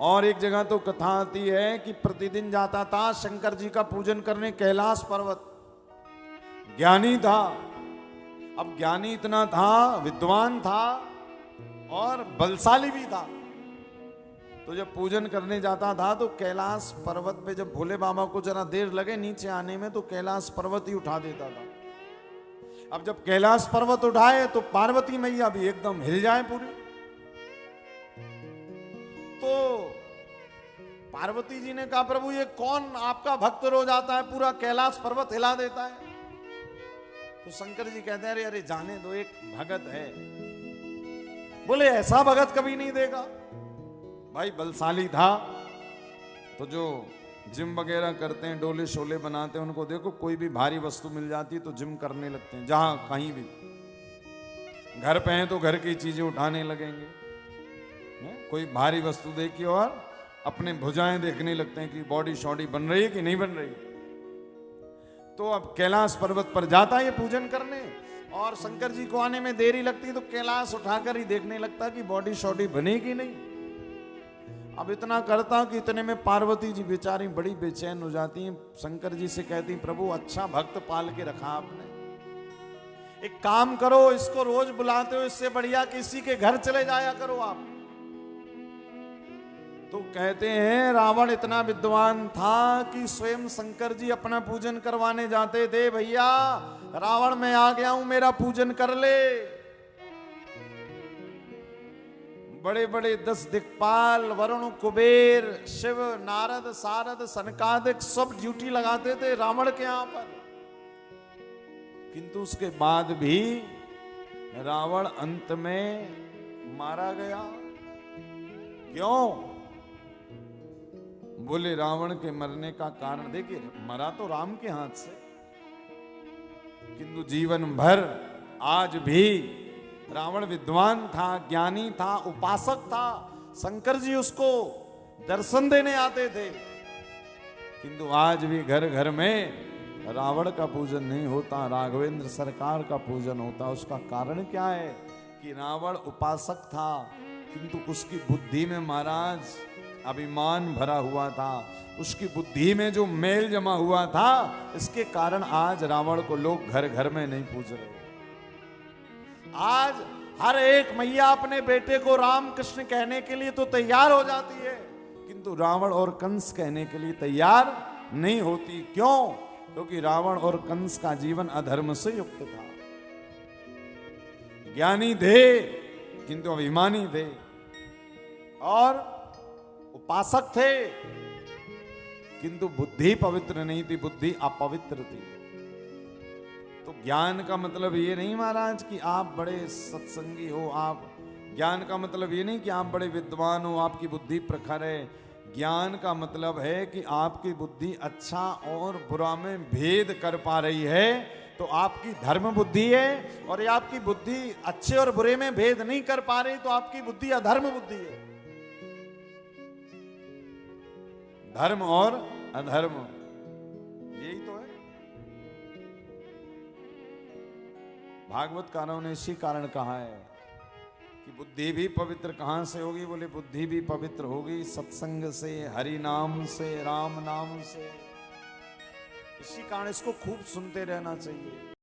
और एक जगह तो कथा आती है कि प्रतिदिन जाता था शंकर जी का पूजन करने कैलाश पर्वत। ज्ञानी था, अब ज्ञानी इतना था, विद्वान था और बलशाली भी था। तो जब पूजन करने जाता था तो कैलाश पर्वत पे जब भोले बाबा को जरा देर लगे नीचे आने में तो कैलाश पर्वत ही उठा देता था। अब जब कैलाश पर्वत उठाए तो पार्वती मैया भी एकदम हिल जाए पूरी। तो पार्वती जी ने कहा प्रभु ये कौन आपका भक्त रोज आता है पूरा कैलाश पर्वत हिला देता है। तो शंकर जी कहते हैं अरे अरे जाने दो, एक भगत है। बोले ऐसा भगत कभी नहीं देगा। भाई बलशाली था। तो जो जिम वगैरह करते हैं, डोले शोले बनाते हैं, उनको देखो कोई भी भारी वस्तु मिल जाती है तो जिम करने लगते हैं। जहां कहीं भी घर पे हैं तो घर की चीजें उठाने लगेंगे। कोई भारी वस्तु देखी और अपने भुजाएं देखने लगते हैं कि बॉडी शॉडी बन रही है कि नहीं बन रही। तो अब कैलाश पर्वत पर जाता है ये पूजन करने और शंकर जी को आने में देरी लगती है तो कैलाश उठाकर ही देखने लगता कि बॉडी शॉडी बनेगी नहीं। अब इतना करता कि इतने में पार्वती जी बेचारी बड़ी बेचैन हो जाती हैं। शंकर जी से कहती प्रभु अच्छा भक्त पाल के रखा आपने, एक काम करो इसको रोज बुलाते हो, इससे बढ़िया किसी के घर चले जाया करो आप। तो कहते हैं रावण इतना विद्वान था कि स्वयं शंकर जी अपना पूजन करवाने जाते थे। भैया रावण मैं आ गया हूं, मेरा पूजन कर ले। बड़े बड़े 10 दिक्पाल, वरुण, कुबेर, शिव, नारद, सारद, सनकादिक सब ड्यूटी लगाते थे रावण के यहां पर। किंतु उसके बाद भी रावण अंत में मारा गया। क्यों? बोले रावण के मरने का कारण देखिए, मरा तो राम के हाथ से, किंतु जीवन भर आज भी रावण विद्वान था, ज्ञानी था, उपासक था। शंकर जी उसको दर्शन देने आते थे, किंतु आज भी घर घर में रावण का पूजन नहीं होता, राघवेंद्र सरकार का पूजन होता। उसका कारण क्या है कि रावण उपासक था, किंतु उसकी बुद्धि में महाराज अभिमान भरा हुआ था, उसकी बुद्धि में जो मेल जमा हुआ था, इसके कारण आज रावण को लोग घर घर में नहीं पूज रहे। आज हर एक मैया अपने बेटे को राम कृष्ण कहने के लिए तो तैयार हो जाती है, किंतु रावण और कंस कहने के लिए तैयार नहीं होती। क्यों? क्योंकि रावण और कंस का जीवन अधर्म से युक्त था। ज्ञानी थे किंतु अभिमानी थे और उपासक थे, किंतु बुद्धि पवित्र नहीं थी, बुद्धि अपवित्र थी। तो ज्ञान का मतलब ये नहीं महाराज कि आप बड़े सत्संगी हो, आप ज्ञान का मतलब ये नहीं कि आप बड़े विद्वान हो, आपकी बुद्धि प्रखर है। ज्ञान का मतलब है कि आपकी बुद्धि अच्छा और बुरा में भेद कर पा रही है, तो आपकी धर्म बुद्धि है। और ये आपकी बुद्धि अच्छे और बुरे में भेद नहीं कर पा रही तो आपकी बुद्धि अधर्म बुद्धि है। धर्म और अधर्म यही तो है। भागवतकारों ने इसी कारण कहा है कि बुद्धि भी पवित्र कहां से होगी? बोले बुद्धि भी पवित्र होगी सत्संग से, हरि नाम से, राम नाम से। इसी कारण इसको खूब सुनते रहना चाहिए।